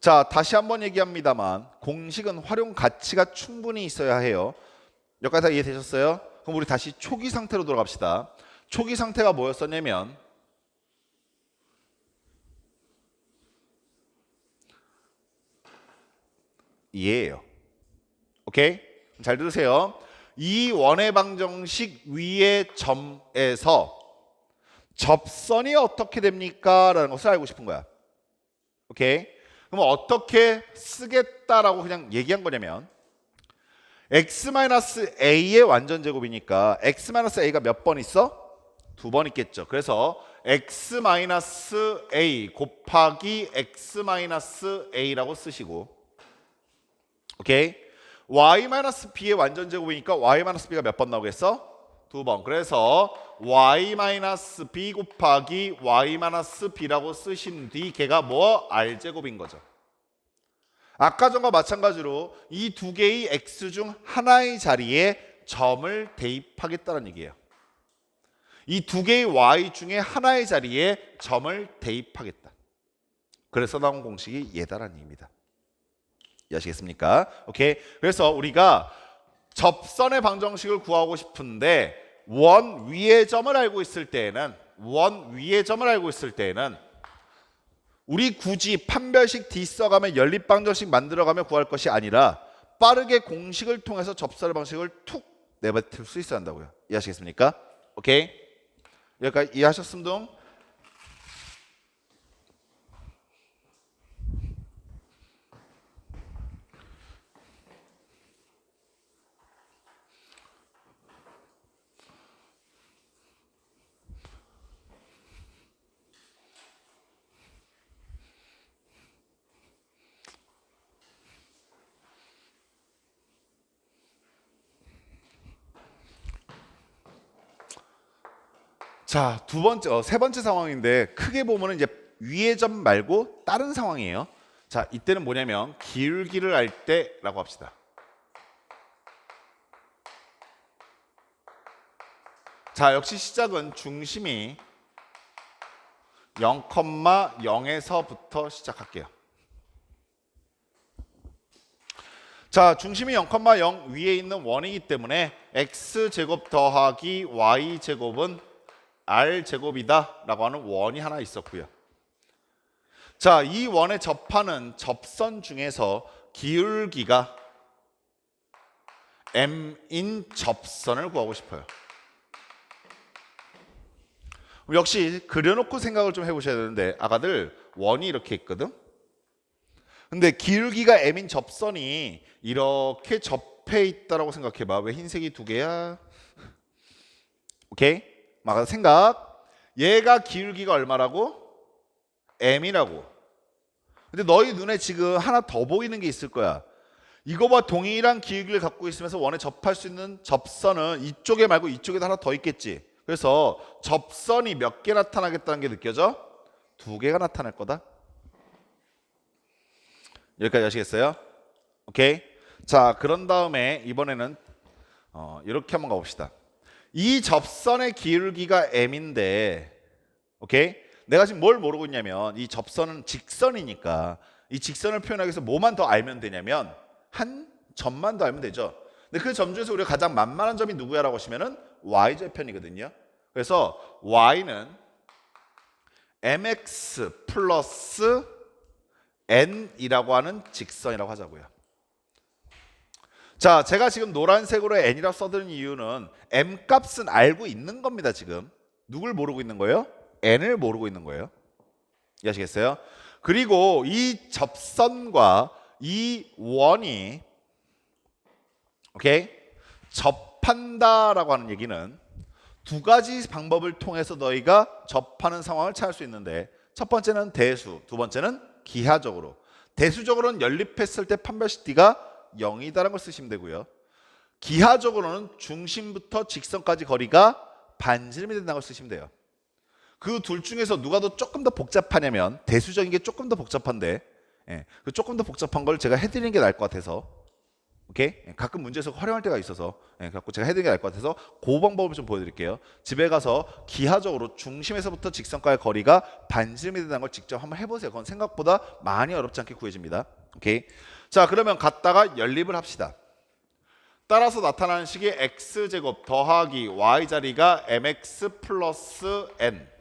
S1: 자 다시 한번 얘기합니다만 공식은 활용 가치가 충분히 있어야 해요. 여기까지 다 이해되셨어요? 그럼 우리 다시 초기 상태로 돌아갑시다. 초기 상태가 뭐였었냐면 얘예요. 오케이? 잘 들으세요. 이 원의 방정식 위의 점에서 접선이 어떻게 됩니까? 라는 것을 알고 싶은 거야. 오케이? 그럼 어떻게 쓰겠다라고 그냥 얘기한 거냐면, x-a의 완전 제곱이니까 x-a가 몇 번 있어? 2번 있겠죠. 그래서 x-a 곱하기 x-a라고 쓰시고, 오케이? y-b의 완전 제곱이니까 y-b가 몇 번 나오겠어? 2번. 그래서 y-b 곱하기 y-b라고 쓰신 뒤 걔가 뭐? r제곱인 거죠. 아까 전과 마찬가지로 이 두 개의 x 중 하나의 자리에 점을 대입하겠다는 얘기예요. 이 두 개의 y 중에 하나의 자리에 점을 대입하겠다. 그래서 나온 공식이 얘다라는 얘기입니다. 이해하시겠습니까? 오케이. 그래서 우리가 접선의 방정식을 구하고 싶은데 원 위의 점을 알고 있을 때에는 우리 굳이 판별식 D 써가며 연립방정식 만들어가며 구할 것이 아니라 빠르게 공식을 통해서 접선의 방식을 툭 내뱉을 수 있어야 한다고요. 이해하시겠습니까? 오케이. 여기까지 이해하셨습니다. 자, 세 번째 상황인데 크게 보면은 이제 위의 점 말고 다른 상황이에요. 자, 이때는 뭐냐면 기울기를 알 때라고 합시다. 자, 역시 시작은 중심이 0,0에서부터 시작할게요. 자, 중심이 0,0 위에 있는 원이기 때문에 x제곱 더하기 y제곱은 r제곱이다 라고 하는 원이 하나 있었고요. 자, 이 원에 접하는 접선 중에서 기울기가 m인 접선을 구하고 싶어요. 역시 그려놓고 생각을 좀 해보셔야 되는데 아가들 원이 이렇게 있거든. 근데 기울기가 m인 접선이 이렇게 접해 있다라고 생각해봐. 왜 흰색이 두 개야? 오케이? 막 생각. 얘가 기울기가 얼마라고? m이라고. 근데 너희 눈에 지금 하나 더 보이는 게 있을 거야. 이거와 동일한 기울기를 갖고 있으면서 원에 접할 수 있는 접선은 이쪽에 말고 이쪽에도 하나 더 있겠지. 그래서 접선이 몇 개 나타나겠다는 게 느껴져? 2개가 나타날 거다. 여기까지 아시겠어요? 오케이. 자, 그런 다음에 이번에는 이렇게 한번 가봅시다. 이 접선의 기울기가 m인데, 오케이? 내가 지금 뭘 모르고 있냐면 이 접선은 직선이니까 이 직선을 표현하기 위해서 뭐만 더 알면 되냐면 한 점만 더 알면 되죠. 근데 그 점 중에서 우리가 가장 만만한 점이 누구야라고 하시면은 y절편이거든요. 그래서 y는 mx 플러스 n이라고 하는 직선이라고 하자고요. 자, 제가 지금 노란색으로 n이라고 써드린 이유는 m 값은 알고 있는 겁니다. 지금 누굴 모르고 있는 거예요? n을 모르고 있는 거예요. 이해하시겠어요? 그리고 이 접선과 이 원이 오케이? 접한다라고 하는 얘기는 두 가지 방법을 통해서 너희가 접하는 상황을 찾을 수 있는데, 첫 번째는 대수, 두 번째는 기하적으로. 대수적으로는 연립했을 때 판별식 d가 0이다라는 걸 쓰시면 되고요. 기하적으로는 중심부터 직선까지 거리가 반지름이 된다는 걸 쓰시면 돼요. 그 둘 중에서 누가 더 조금 더 복잡하냐면 대수적인 게 조금 더 복잡한데, 그 조금 더 복잡한 걸 제가 해드리는 게 나을 것 같아서, 오케이? 가끔 문제에서 활용할 때가 있어서 갖고 제가 해드리는 게 나을 것 같아서 그 방법을 좀 보여드릴게요. 집에 가서 기하적으로 중심에서부터 직선까지 거리가 반지름이 된다는 걸 직접 한번 해보세요. 그건 생각보다 많이 어렵지 않게 구해집니다. 오케이? 자, 그러면 갖다가 연립을 합시다. 따라서 나타나는 식이 x제곱 더하기 y자리가 mx 플러스 n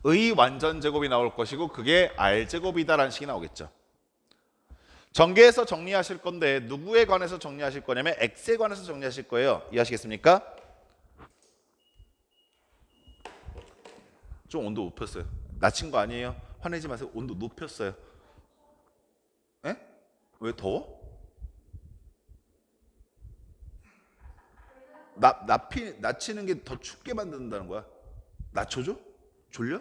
S1: 의 완전제곱이 나올 것이고 그게 r제곱이다라는 식이 나오겠죠. 전개해서 정리하실 건데 누구에 관해서 정리하실 거냐면 x에 관해서 정리하실 거예요. 이해하시겠습니까? 좀 온도 높였어요. 낮춘 거 아니에요? 화내지 마세요. 온도 높였어요. 에? 왜 더워? 낮추는 게 더 춥게 만든다는 거야. 낮춰줘? 졸려?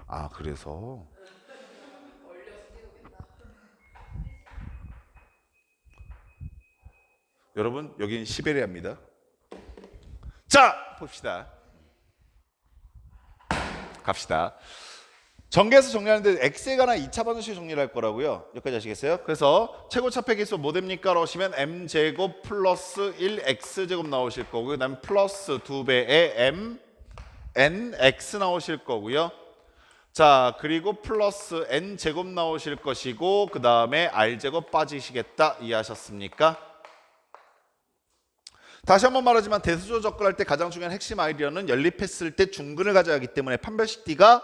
S1: 아, 그래서 여러분, 여긴 시베리아입니다. 자, 봅시다. 갑시다. 전개해서 정리하는데 x에 관한 2차 방정식 정리를 할 거라고요. 여기까지 아시겠어요? 그래서 최고차폐 계수 뭐 됩니까? 라고 하시면 m제곱 플러스 1x제곱 나오실 거고요. 그 다음에 플러스 2배의 m nx 나오실 거고요. 자, 그리고 플러스 n제곱 나오실 것이고 그 다음에 r제곱 빠지시겠다. 이해하셨습니까? 다시 한번 말하지만 대수조 접근할 때 가장 중요한 핵심 아이디어는 연립했을 때 중근을 가져야 하기 때문에 판별식 d가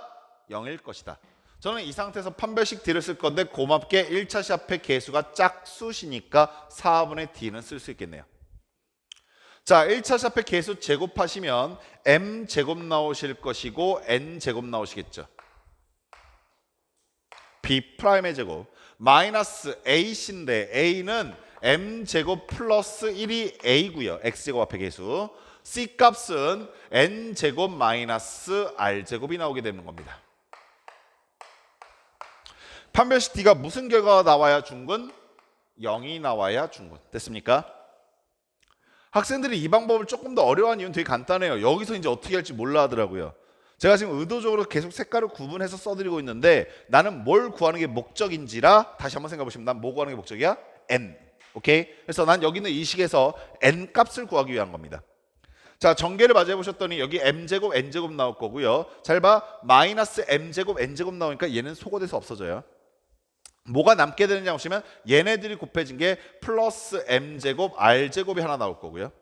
S1: 0일 것이다. 저는 이 상태에서 판별식 d를 쓸 건데 고맙게 1차 시합의 개수가 짝수시니까 4분의 d는 쓸 수 있겠네요. 자, 1차 시합의 개수 제곱하시면 m제곱 나오실 것이고 n제곱 나오시겠죠. b'의 제곱 마이너스 ac인데 a는 m제곱 플러스 1이 a고요. x제곱 앞에 개수. c값은 n제곱 마이너스 r제곱이 나오게 되는 겁니다. 판별식 d가 무슨 결과가 나와야 중근? 0이 나와야 중근. 됐습니까? 학생들이 이 방법을 조금 더 어려워하는 이유는 되게 간단해요. 여기서 이제 어떻게 할지 몰라 하더라고요. 제가 지금 의도적으로 계속 색깔을 구분해서 써드리고 있는데 나는 뭘 구하는 게 목적인지라 다시 한번 생각해 보시면 난 뭐 구하는 게 목적이야? n. 오케이? 그래서 난 여기 있는 이 식에서 n 값을 구하기 위한 겁니다. 자, 전개를 마저 해보셨더니 여기 m제곱 n제곱 나올 거고요. 잘 봐. 마이너스 m제곱 n제곱 나오니까 얘는 소거돼서 없어져요. 뭐가 남게 되느냐 보시면 얘네들이 곱해진 게 플러스 m제곱 r제곱이 하나 나올 거고요.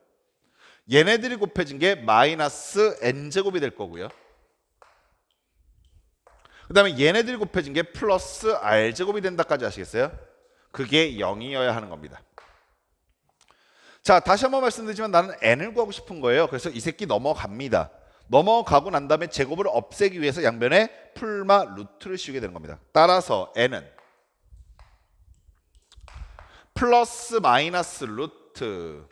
S1: 얘네들이 곱해진 게 마이너스 n제곱이 될 거고요. 그 다음에 얘네들이 곱해진 게 플러스 r제곱이 된다까지 아시겠어요? 그게 0이어야 하는 겁니다. 자, 다시 한번 말씀드리지만 나는 n을 구하고 싶은 거예요. 그래서 이 새끼 넘어갑니다. 넘어가고 난 다음에 제곱을 없애기 위해서 양변에 풀마 루트를 씌우게 되는 겁니다. 따라서 n은 플러스 마이너스 루트,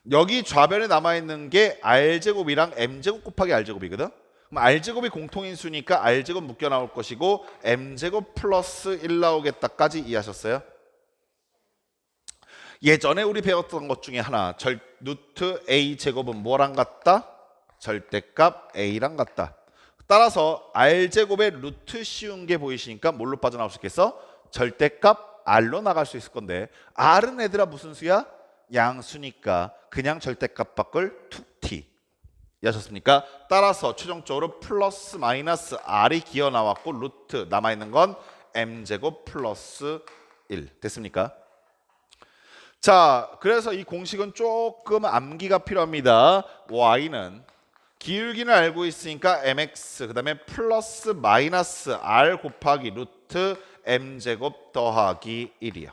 S1: 여기 좌변에 남아있는 게 r제곱이랑 m제곱 곱하기 r제곱이거든. 그럼 r제곱이 공통인수니까 r제곱 묶여 나올 것이고 m제곱 플러스 1 나오겠다까지 이해하셨어요? 예전에 우리 배웠던 것 중에 하나, 루트 a 제곱은 뭐랑 같다? 절대값 a랑 같다. 따라서 r제곱에 루트 씌운 게 보이시니까 뭘로 빠져나올 수 있겠어? 절대값 r로 나갈 수 있을 건데 r은 얘들아 무슨 수야? 양수니까 그냥 절대값 밖을 2t. 이해하셨습니까? 따라서 최종적으로 플러스 마이너스 r이 기어 나왔고 루트 남아있는 건 m제곱 플러스 1 됐습니까? 자, 그래서 이 공식은 조금 암기가 필요합니다. y는 기울기는 알고 있으니까 mx 그 다음에 플러스 마이너스 r 곱하기 루트 m제곱 더하기 1이요.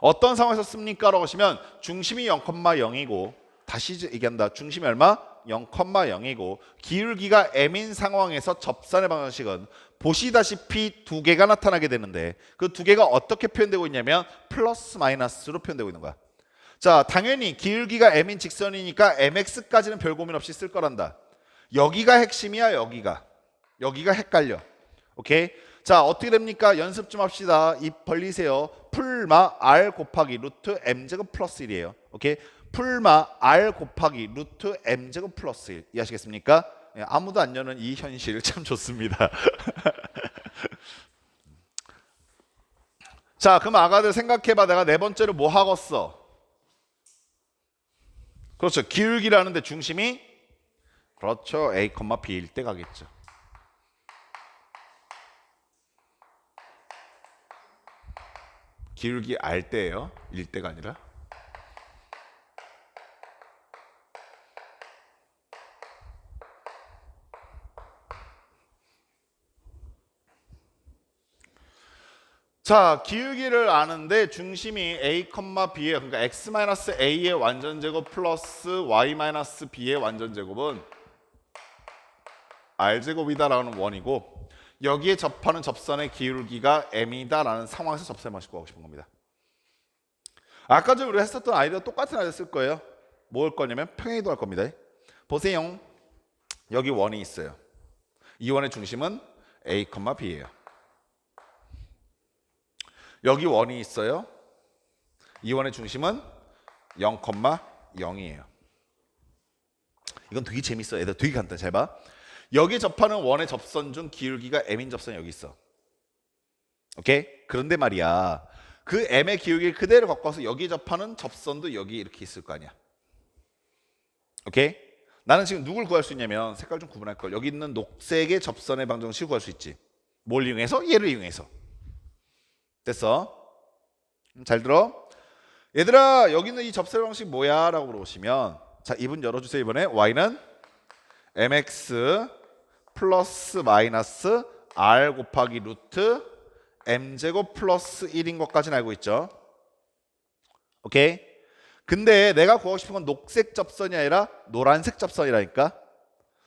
S1: 어떤 상황에서 씁니까? 라고 하시면 중심이 0,0이고 다시 얘기한다. 중심이 얼마? 0,0이고 기울기가 m인 상황에서 접선의 방정식은 보시다시피 두 개가 나타나게 되는데 그 두 개가 어떻게 표현되고 있냐면 플러스 마이너스로 표현되고 있는 거야. 자, 당연히 기울기가 m인 직선이니까 mx까지는 별 고민 없이 쓸 거란다. 여기가 핵심이야. 여기가 헷갈려. 오케이? 자, 어떻게 됩니까? 연습 좀 합시다. 입 벌리세요. 풀마 r 곱하기 루트 m제곱 플러스 1이에요. 오케이? 풀마 r 곱하기 루트 m제곱 플러스 1 이해하시겠습니까? 예, 아무도 안 여는 이 현실 참 좋습니다. 자, 그럼 아가들 생각해봐. 내가 네 번째로 뭐 하겠어? 그렇죠. 기울기라는데 중심이 그렇죠. a, b일 때 가겠죠. 기울기 알 때예요. 일 때가 아니라. 자, 기울기를 아는데 중심이 a, b예요. 그러니까 x-a의 완전제곱 플러스 y-b의 완전제곱은 r제곱이다라는 원이고 여기에 접하는 접선의 기울기가 m이다라는 상황에서 접선의 방식 구하고 싶은 겁니다. 아까 전에 우리가 했었던 아이디어 똑같은 아이디어 쓸 거예요. 뭐 할 거냐면 평행이동할 겁니다. 보세요. 여기 원이 있어요. 이 원의 중심은 a, b예요. 여기 원이 있어요. 이 원의 중심은 0,0이에요. 이건 되게 재밌어. 얘들 되게 간단해. 잘 봐. 여기 접하는 원의 접선 중 기울기가 m인 접선이 여기 있어. 오케이? 그런데 말이야. 그 m의 기울기를 그대로 바꿔서 여기 접하는 접선도 여기 이렇게 있을 거 아니야. 오케이? 나는 지금 누굴 구할 수 있냐면 색깔 좀 구분할 걸. 여기 있는 녹색의 접선의 방정식을 구할 수 있지. 뭘 이용해서? 얘를 이용해서. 됐어? 잘 들어? 얘들아, 여기 있는 이 접선의 방식 뭐야? 라고 물어보시면 자, 입은 열어주세요. 이번에 y는 mx 플러스 마이너스 r 곱하기 루트 m제곱 플러스 1인 것까지는 알고 있죠. 오케이? 근데 내가 구하고 싶은 건 녹색 접선이 아니라 노란색 접선이라니까.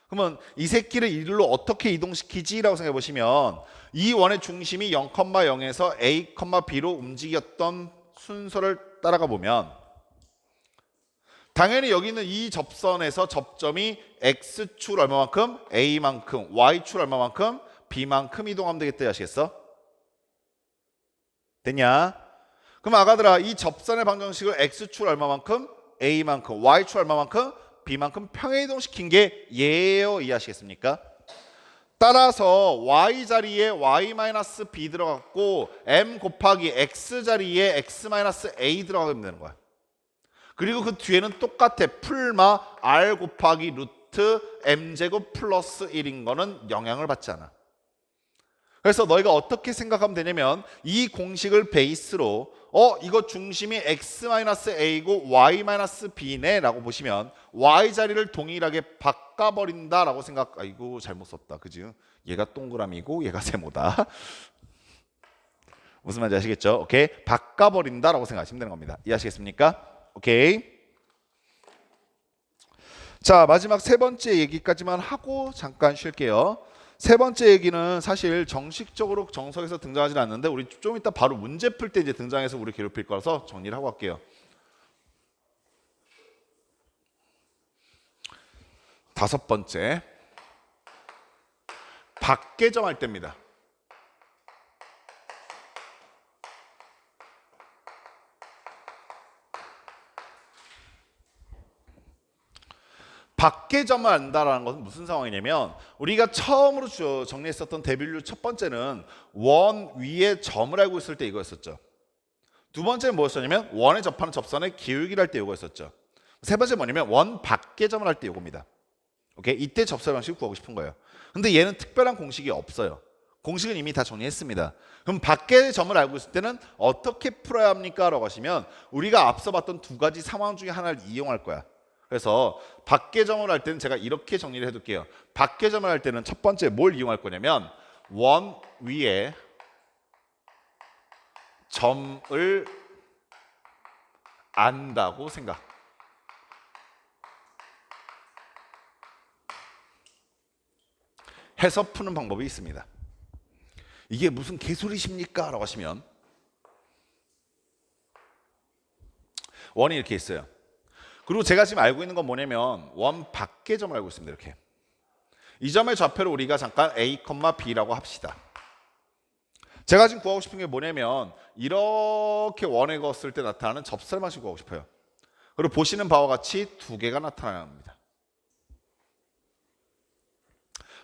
S1: 그러면 이 새끼를 이리로 어떻게 이동시키지? 라고 생각해 보시면 이 원의 중심이 0,0에서 a, b로 움직였던 순서를 따라가 보면 당연히 여기 있는 이 접선에서 접점이 x축 얼마만큼, a만큼, y축 얼마만큼, b만큼 이동하면 되겠다. 아시겠어? 됐냐? 그럼 아가들아, 이 접선의 방정식을 x축 얼마만큼, a만큼, y축 얼마만큼, b만큼 평행이동시킨 게 얘예요. 이해하시겠습니까? 따라서 y 자리에 y-b 들어갔고 m 곱하기 x 자리에 x-a 들어가면 되는 거야. 그리고 그 뒤에는 똑같아. 풀마 r 곱하기 루트 m제곱 플러스 1인 거는 영향을 받지 않아. 그래서 너희가 어떻게 생각하면 되냐면 이 공식을 베이스로 이거 중심이 x-a고 y-b네 라고 보시면 y 자리를 동일하게 바꿔버린다 라고 아이고 잘못 썼다 그지? 얘가 동그라미고 얘가 세모다. 무슨 말인지 아시겠죠? 오케이, 바꿔버린다 라고 생각하시면 되는 겁니다. 이해하시겠습니까? 오케이. 자, 마지막 세 번째 얘기까지만 하고 잠깐 쉴게요. 세 번째 얘기는 사실 정식적으로 정석에서 등장하지는 않는데 우리 좀 이따 바로 문제 풀 때 이제 등장해서 우리 괴롭힐 거라서 정리를 하고 갈게요. 다섯 번째, 밖계점할 때입니다. 밖계점을 안다라는 것은 무슨 상황이냐면 우리가 처음으로 정리했었던 대비율 첫 번째는 원 위에 점을 알고 있을 때 이거였었죠. 두 번째는 뭐였었냐면 원에 접하는 접선의 기울기를 할 때 이거였었죠. 세 번째 뭐냐면 원 밖계점을 할 때 이겁니다. 오케이? 이때 접선 방식을 구하고 싶은 거예요. 근데 얘는 특별한 공식이 없어요. 공식은 이미 다 정리했습니다. 그럼 밖의 점을 알고 있을 때는 어떻게 풀어야 합니까? 라고 하시면 우리가 앞서 봤던 두 가지 상황 중에 하나를 이용할 거야. 그래서 밖계점을 할 때는 제가 이렇게 정리를 해둘게요. 밖계점을 할 때는 첫 번째 뭘 이용할 거냐면 원 위에 점을 안다고 생각. 해서 푸는 방법이 있습니다. 이게 무슨 개소리십니까? 라고 하시면 원이 이렇게 있어요. 그리고 제가 지금 알고 있는 건 뭐냐면 원 밖의 점을 알고 있습니다. 이렇게 이 점의 좌표를 우리가 잠깐 a, b라고 합시다. 제가 지금 구하고 싶은 게 뭐냐면 이렇게 원에 그었을 때 나타나는 접선의 방식을 구하고 싶어요. 그리고 보시는 바와 같이 두 개가 나타납니다.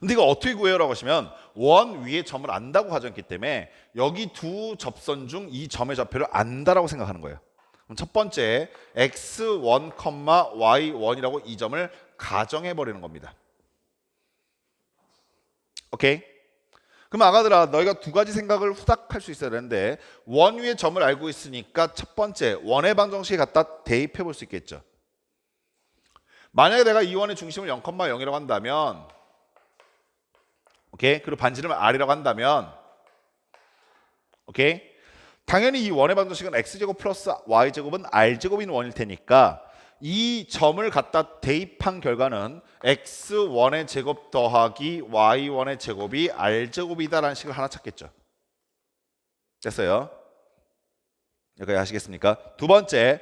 S1: 근데 이거 어떻게 구해요? 라고 하시면 원 위에 점을 안다고 가정했기 때문에 여기 두 접선 중 이 점의 좌표를 안다라고 생각하는 거예요. 그럼 첫 번째 x1, y1이라고 이 점을 가정해 버리는 겁니다. 오케이? 그럼 아가들아, 너희가 두 가지 생각을 후딱 할 수 있어야 되는데 원 위에 점을 알고 있으니까 첫 번째 원의 방정식에 갖다 대입해 볼 수 있겠죠. 만약에 내가 이 원의 중심을 0,0이라고 한다면 오케이? 그리고 반지름을 r이라고 한다면 오케이? 당연히 이 원의 방정식은 x제곱 플러스 y제곱은 r제곱인 원일 테니까 이 점을 갖다 대입한 결과는 x1의 제곱 더하기 y1의 제곱이 r제곱이다라는 식을 하나 찾겠죠. 됐어요? 여기까지 하시겠습니까? 두 번째,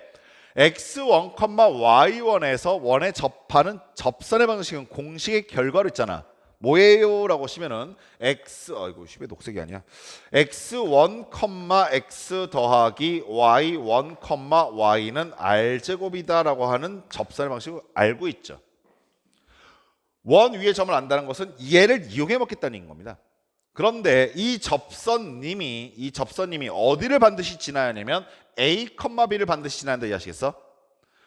S1: x1, y1에서 원에 접하는 접선의 방정식은 공식의 결과로 있잖아. 뭐예요? 라고 하시면은 아이고 쉽게 녹색이 아니야. x1, x 더하기 y1, y는 r제곱이다 라고 하는 접선의 방식을 알고 있죠. 원 위에 점을 안다는 것은 얘를 이용해 먹겠다는 겁니다. 그런데 이 접선님이 어디를 반드시 지나야 하냐면 a, b를 반드시 지나야 한다 이해하시겠어?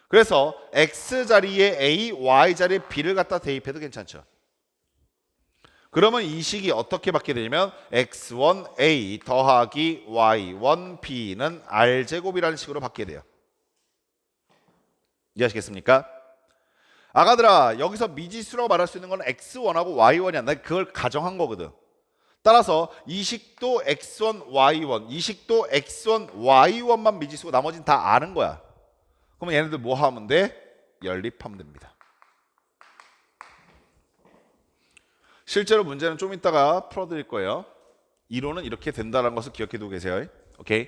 S1: 그래서 x 자리에 a, y 자리에 b를 갖다 대입해도 괜찮죠. 그러면 이 식이 어떻게 받게 되냐면 x1a 더하기 y1b는 r제곱이라는 식으로 받게 돼요. 이해하시겠습니까? 아가들아, 여기서 미지수라고 말할 수 있는 건 x1하고 y1이야. 나 그걸 가정한 거거든. 따라서 이 식도 x1, y1, 이 식도 x1, y1만 미지수고 나머지는 다 아는 거야. 그러면 얘네들 뭐 하면 돼? 연립하면 됩니다. 실제로 문제는 좀 이따가 풀어드릴 거예요. 이론은 이렇게 된다는 것을 기억해 두고 계세요. 오케이.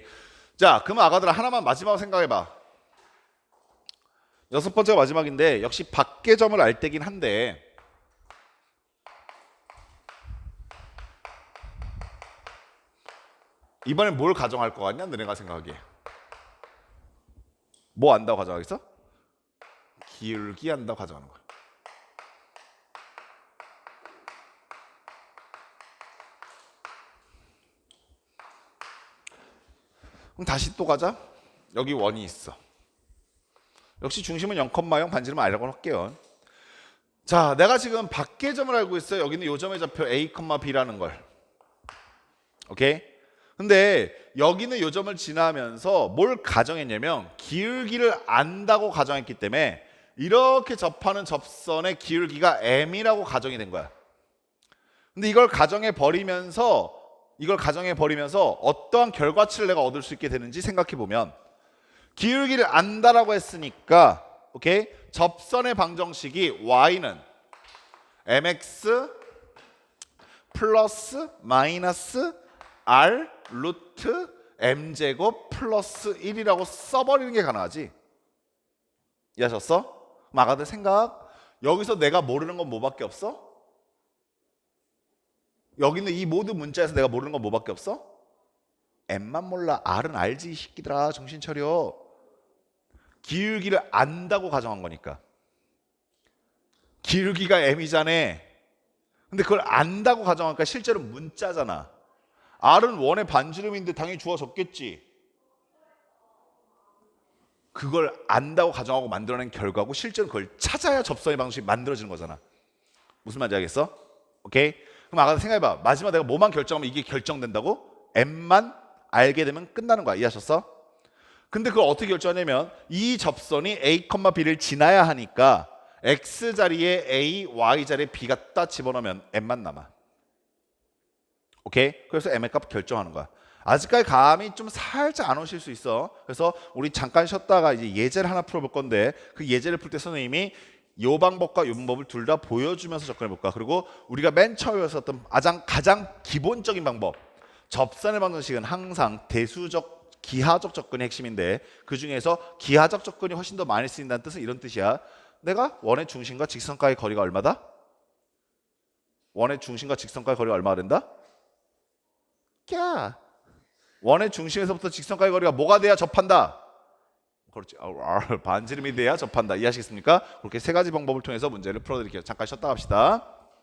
S1: 자, 그러면 아가들아 하나만 마지막으로 생각해봐. 여섯 번째가 마지막인데 역시 밖의 점을 알 때긴 한데 이번엔 뭘 가정할 것 같냐? 너네가 생각하기에. 뭐 안다고 가정하겠어? 기울기 안다고 가정하는 거야. 그럼 다시 또 가자. 여기 원이 있어. 역시 중심은 0,0 반지름은 R이라고 할게요. 자, 내가 지금 밖의 점을 알고 있어요. 여기는 요 점의 좌표 A, B라는 걸. 오케이? 근데 여기는 요 점을 지나면서 뭘 가정했냐면 기울기를 안다고 가정했기 때문에 이렇게 접하는 접선의 기울기가 M이라고 가정이 된 거야. 근데 이걸 가정해 버리면서 어떠한 결과치를 내가 얻을 수 있게 되는지 생각해 보면 기울기를 안다라고 했으니까 오케이? 접선의 방정식이 y는 mx 플러스 마이너스 r 루트 m제곱 플러스 1이라고 써버리는 게 가능하지. 이해하셨어? 그럼 아가들 생각, 여기서 내가 모르는 건 뭐밖에 없어? 여기는 이 모든 문자에서 내가 모르는 건 뭐밖에 없어? m만 몰라. r은 알지 이 새끼들아. 정신 차려. 기울기를 안다고 가정한 거니까. 기울기가 m이잖아. 근데 그걸 안다고 가정하니까 실제로 문자잖아. r은 원의 반지름인데 당연히 주어졌겠지. 그걸 안다고 가정하고 만들어낸 결과고 실제로 그걸 찾아야 접선의 방식이 만들어지는 거잖아. 무슨 말인지 알겠어? 오케이? 그럼 아까 생각해봐. 마지막 내가 뭐만 결정하면 이게 결정된다고? m만 알게 되면 끝나는 거야. 이해하셨어? 근데 그걸 어떻게 결정하냐면 이 접선이 A, B를 지나야 하니까 X 자리에 A, Y 자리에 B 갖다 집어넣으면 m만 남아. 오케이? 그래서 m의 값 결정하는 거야. 아직까지 감이 좀 살짝 안 오실 수 있어. 그래서 우리 잠깐 쉬었다가 이제 예제를 하나 풀어볼 건데 그 예제를 풀 때 선생님이 이 방법과 이 방법을 둘 다 보여주면서 접근해 볼까. 그리고 우리가 맨 처음에 배웠었던 가장 기본적인 방법, 접선의 방정식은 항상 대수적 기하적 접근이 핵심인데 그 중에서 기하적 접근이 훨씬 더 많이 쓰인다는 뜻은 이런 뜻이야. 내가 원의 중심과 직선과의 거리가 얼마다? 원의 중심과 직선과의 거리가 얼마가 된다? 야, 원의 중심에서부터 직선과의 거리가 뭐가 돼야 접한다? 그렇지. 반지름이 돼야 접한다. 이해하시겠습니까? 그렇게 세 가지 방법을 통해서 문제를 풀어드릴게요. 잠깐 쉬었다 갑시다.